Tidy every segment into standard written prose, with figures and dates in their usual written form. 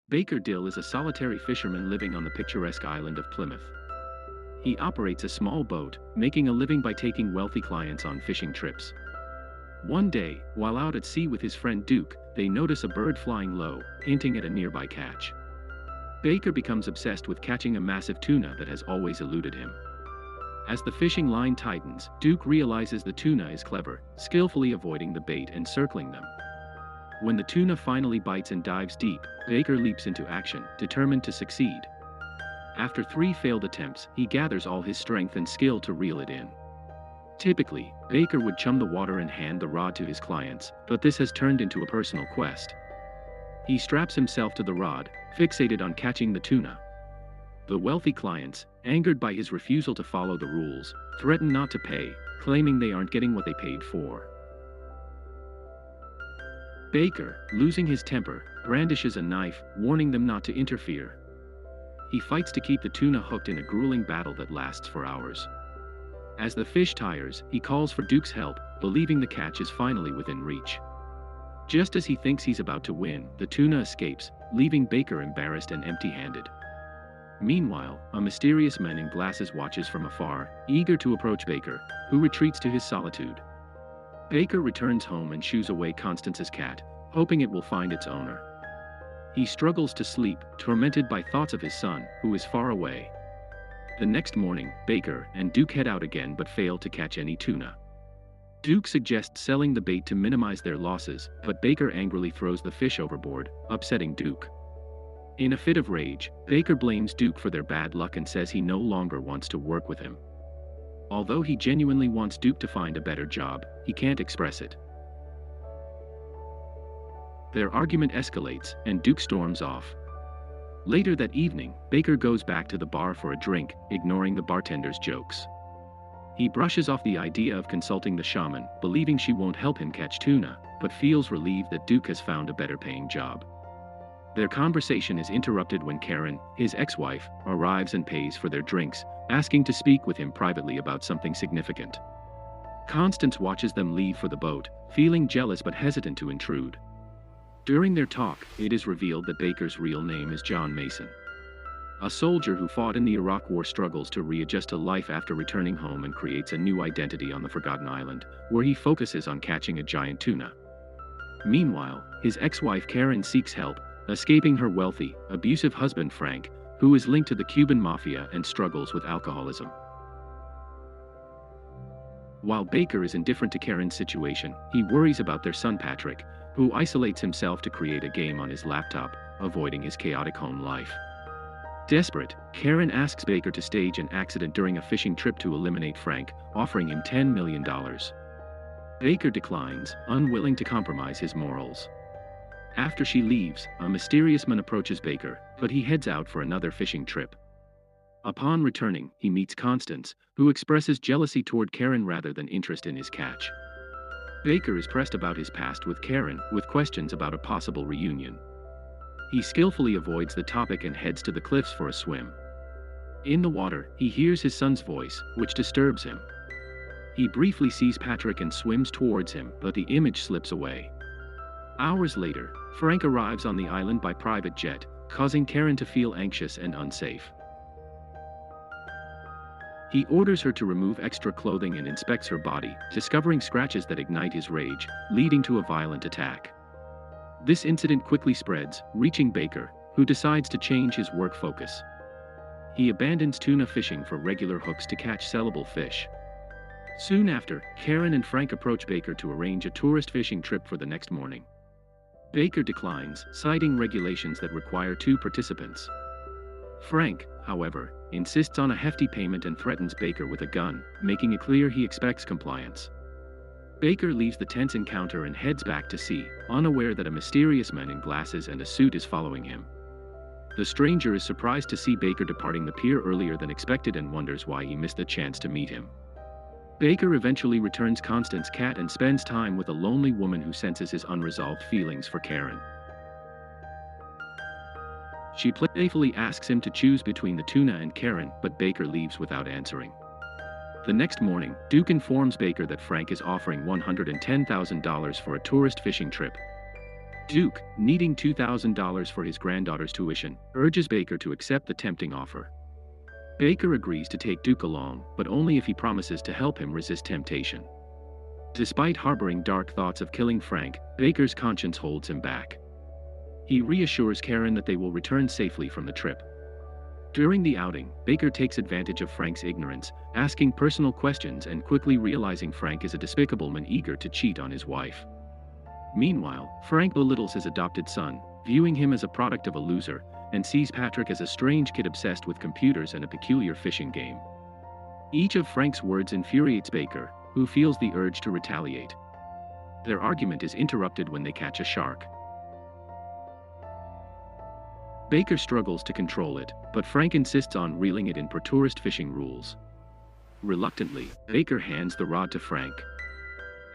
Baker Dill is a solitary fisherman living on the picturesque island of Plymouth. He operates a small boat, making a living by taking wealthy clients on fishing trips. One day, while out at sea with his friend Duke, they notice a bird flying low, hinting at a nearby catch. Baker becomes obsessed with catching a massive tuna that has always eluded him. As the fishing line tightens, Duke realizes the tuna is clever, skillfully avoiding the bait and circling them. When the tuna finally bites and dives deep, Baker leaps into action, determined to succeed. After 3 failed attempts, he gathers all his strength and skill to reel it in. Typically, Baker would chum the water and hand the rod to his clients, but this has turned into a personal quest. He straps himself to the rod, fixated on catching the tuna. The wealthy clients, angered by his refusal to follow the rules, threaten not to pay, claiming they aren't getting what they paid for. Baker, losing his temper, brandishes a knife, warning them not to interfere. He fights to keep the tuna hooked in a grueling battle that lasts for hours. As the fish tires, he calls for Duke's help, believing the catch is finally within reach. Just as he thinks he's about to win, the tuna escapes, leaving Baker embarrassed and empty-handed. Meanwhile, a mysterious man in glasses watches from afar, eager to approach Baker, who retreats to his solitude. Baker returns home and shoos away Constance's cat, hoping it will find its owner. He struggles to sleep, tormented by thoughts of his son, who is far away. The next morning, Baker and Duke head out again but fail to catch any tuna. Duke suggests selling the bait to minimize their losses, but Baker angrily throws the fish overboard, upsetting Duke. In a fit of rage, Baker blames Duke for their bad luck and says he no longer wants to work with him. Although he genuinely wants Duke to find a better job, he can't express it. Their argument escalates, and Duke storms off. Later that evening, Baker goes back to the bar for a drink, ignoring the bartender's jokes. He brushes off the idea of consulting the shaman, believing she won't help him catch tuna, but feels relieved that Duke has found a better-paying job. Their conversation is interrupted when Karen, his ex-wife, arrives and pays for their drinks, asking to speak with him privately about something significant. Constance watches them leave for the boat, feeling jealous but hesitant to intrude. During their talk, it is revealed that Baker's real name is John Mason. A soldier who fought in the Iraq War struggles to readjust to life after returning home and creates a new identity on the Forgotten Island, where he focuses on catching a giant tuna. Meanwhile, his ex-wife Karen seeks help, escaping her wealthy, abusive husband Frank, who is linked to the Cuban mafia and struggles with alcoholism. While Baker is indifferent to Karen's situation, he worries about their son Patrick, who isolates himself to create a game on his laptop, avoiding his chaotic home life. Desperate, Karen asks Baker to stage an accident during a fishing trip to eliminate Frank, offering him $10 million. Baker declines, unwilling to compromise his morals. After she leaves, a mysterious man approaches Baker, but he heads out for another fishing trip. Upon returning, he meets Constance, who expresses jealousy toward Karen rather than interest in his catch. Baker is pressed about his past with Karen, with questions about a possible reunion. He skillfully avoids the topic and heads to the cliffs for a swim. In the water, he hears his son's voice, which disturbs him. He briefly sees Patrick and swims towards him, but the image slips away. Hours later, Frank arrives on the island by private jet, causing Karen to feel anxious and unsafe. He orders her to remove extra clothing and inspects her body, discovering scratches that ignite his rage, leading to a violent attack. This incident quickly spreads, reaching Baker, who decides to change his work focus. He abandons tuna fishing for regular hooks to catch sellable fish. Soon after, Karen and Frank approach Baker to arrange a tourist fishing trip for the next morning. Baker declines, citing regulations that require 2 participants. Frank, however, insists on a hefty payment and threatens Baker with a gun, making it clear he expects compliance. Baker leaves the tense encounter and heads back to sea, unaware that a mysterious man in glasses and a suit is following him. The stranger is surprised to see Baker departing the pier earlier than expected and wonders why he missed the chance to meet him. Baker eventually returns Constance's cat and spends time with a lonely woman who senses his unresolved feelings for Karen. She playfully asks him to choose between the tuna and Karen, but Baker leaves without answering. The next morning, Duke informs Baker that Frank is offering $110,000 for a tourist fishing trip. Duke, needing $2,000 for his granddaughter's tuition, urges Baker to accept the tempting offer. Baker agrees to take Duke along, but only if he promises to help him resist temptation. Despite harboring dark thoughts of killing Frank, Baker's conscience holds him back. He reassures Karen that they will return safely from the trip. During the outing, Baker takes advantage of Frank's ignorance, asking personal questions and quickly realizing Frank is a despicable man eager to cheat on his wife. Meanwhile, Frank belittles his adopted son, viewing him as a product of a loser, and sees Patrick as a strange kid obsessed with computers and a peculiar fishing game. Each of Frank's words infuriates Baker, who feels the urge to retaliate. Their argument is interrupted when they catch a shark. Baker struggles to control it, but Frank insists on reeling it in per tourist fishing rules. Reluctantly, Baker hands the rod to Frank.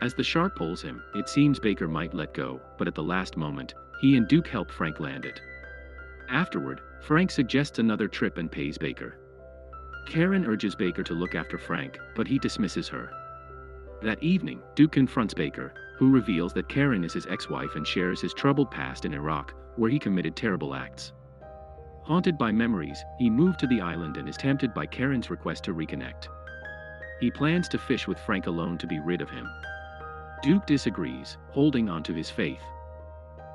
As the shark pulls him, it seems Baker might let go, but at the last moment, he and Duke help Frank land it. Afterward, Frank suggests another trip and pays Baker. Karen urges Baker to look after Frank, but he dismisses her. That evening, Duke confronts Baker, who reveals that Karen is his ex-wife and shares his troubled past in Iraq, where he committed terrible acts. Haunted by memories, he moved to the island and is tempted by Karen's request to reconnect. He plans to fish with Frank alone to be rid of him. Duke disagrees, holding on to his faith.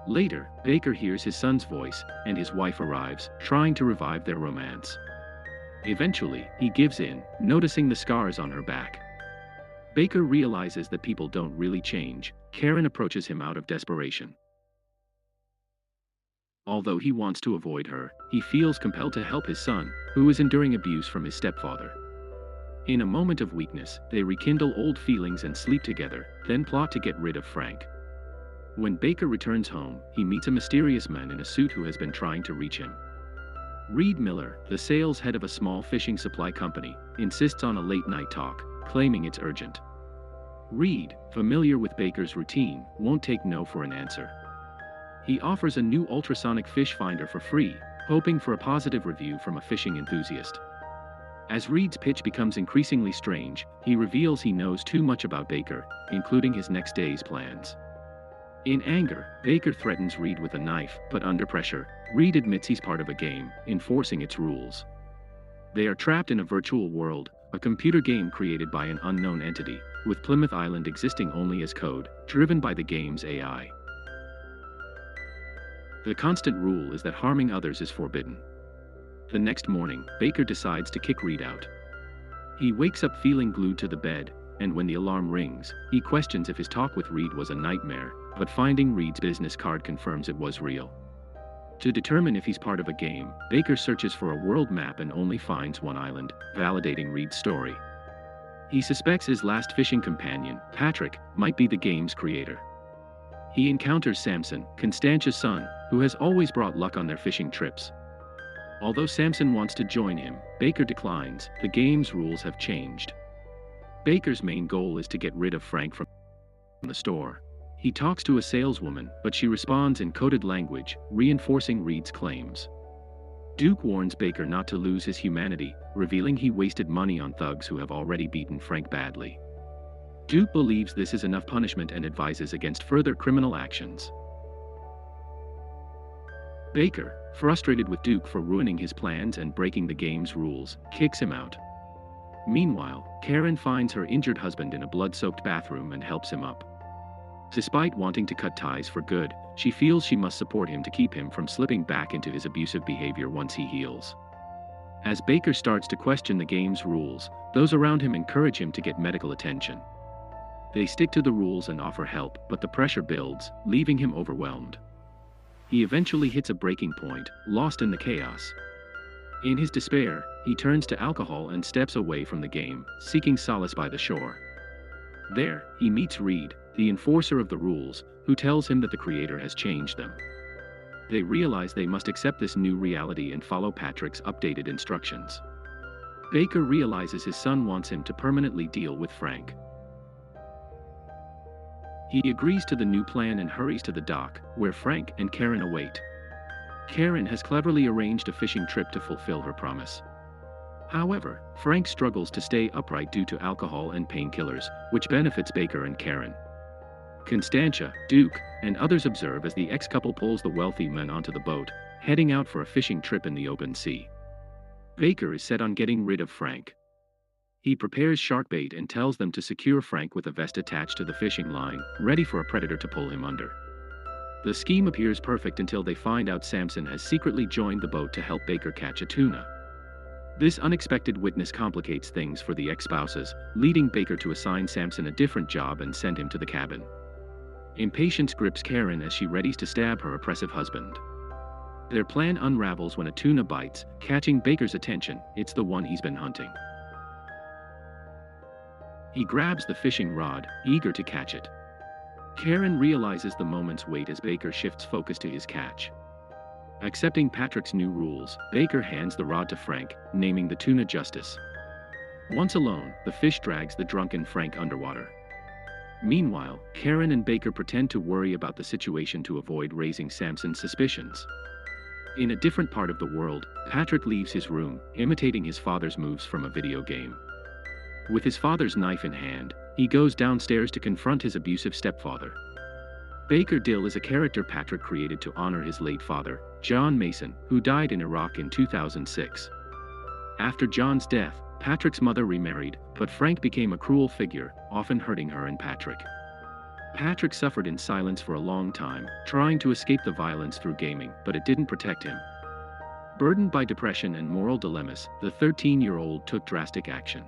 Later, Baker hears his son's voice, and his wife arrives, trying to revive their romance. Eventually, he gives in, noticing the scars on her back. Baker realizes that people don't really change. Karen approaches him out of desperation. Although he wants to avoid her, he feels compelled to help his son, who is enduring abuse from his stepfather. In a moment of weakness, they rekindle old feelings and sleep together, then plot to get rid of Frank. When Baker returns home, he meets a mysterious man in a suit who has been trying to reach him. Reed Miller, the sales head of a small fishing supply company, insists on a late-night talk, claiming it's urgent. Reed, familiar with Baker's routine, won't take no for an answer. He offers a new ultrasonic fish finder for free, hoping for a positive review from a fishing enthusiast. As Reed's pitch becomes increasingly strange, he reveals he knows too much about Baker, including his next day's plans. In anger, Baker threatens Reed with a knife, but under pressure, Reed admits he's part of a game, enforcing its rules. They are trapped in a virtual world, a computer game created by an unknown entity, with Plymouth Island existing only as code, driven by the game's AI. The constant rule is that harming others is forbidden. The next morning, Baker decides to kick Reed out. He wakes up feeling glued to the bed, and when the alarm rings, he questions if his talk with Reed was a nightmare, but finding Reed's business card confirms it was real. To determine if he's part of a game, Baker searches for a world map and only finds one island, validating Reed's story. He suspects his last fishing companion, Patrick, might be the game's creator. He encounters Samson, Constantia's son, who has always brought luck on their fishing trips. Although Samson wants to join him, Baker declines. The game's rules have changed. Baker's main goal is to get rid of Frank from the store. He talks to a saleswoman, but she responds in coded language, reinforcing Reed's claims. Duke warns Baker not to lose his humanity, revealing he wasted money on thugs who have already beaten Frank badly. Duke believes this is enough punishment and advises against further criminal actions. Baker, frustrated with Duke for ruining his plans and breaking the game's rules, kicks him out. Meanwhile, Karen finds her injured husband in a blood-soaked bathroom and helps him up. Despite wanting to cut ties for good, she feels she must support him to keep him from slipping back into his abusive behavior once he heals. As Baker starts to question the game's rules, those around him encourage him to get medical attention. They stick to the rules and offer help, but the pressure builds, leaving him overwhelmed. He eventually hits a breaking point, lost in the chaos. In his despair, he turns to alcohol and steps away from the game, seeking solace by the shore. There, he meets Reed, the enforcer of the rules, who tells him that the creator has changed them. They realize they must accept this new reality and follow Patrick's updated instructions. Baker realizes his son wants him to permanently deal with Frank. He agrees to the new plan and hurries to the dock, where Frank and Karen await. Karen has cleverly arranged a fishing trip to fulfill her promise. However, Frank struggles to stay upright due to alcohol and painkillers, which benefits Baker and Karen. Constantia, Duke, and others observe as the ex-couple pulls the wealthy man onto the boat, heading out for a fishing trip in the open sea. Baker is set on getting rid of Frank. He prepares shark bait and tells them to secure Frank with a vest attached to the fishing line, ready for a predator to pull him under. The scheme appears perfect until they find out Samson has secretly joined the boat to help Baker catch a tuna. This unexpected witness complicates things for the ex-spouses, leading Baker to assign Samson a different job and send him to the cabin. Impatience grips Karen as she readies to stab her oppressive husband. Their plan unravels when a tuna bites, catching Baker's attention. It's the one he's been hunting. He grabs the fishing rod, eager to catch it. Karen realizes the moment's weight as Baker shifts focus to his catch. Accepting Patrick's new rules, Baker hands the rod to Frank, naming the tuna Justice. Once alone, the fish drags the drunken Frank underwater. Meanwhile, Karen and Baker pretend to worry about the situation to avoid raising Samson's suspicions. In a different part of the world, Patrick leaves his room, imitating his father's moves from a video game. With his father's knife in hand, he goes downstairs to confront his abusive stepfather. Baker Dill is a character Patrick created to honor his late father, John Mason, who died in Iraq in 2006. After John's death, Patrick's mother remarried, but Frank became a cruel figure, often hurting her and Patrick. Patrick suffered in silence for a long time, trying to escape the violence through gaming, but it didn't protect him. Burdened by depression and moral dilemmas, the 13-year-old took drastic action.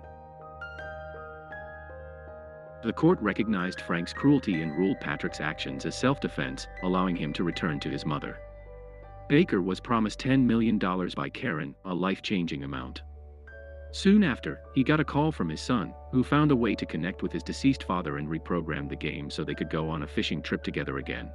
The court recognized Frank's cruelty and ruled Patrick's actions as self-defense, allowing him to return to his mother. Baker was promised $10 million by Karen, a life-changing amount. Soon after, he got a call from his son, who found a way to connect with his deceased father and reprogram the game so they could go on a fishing trip together again.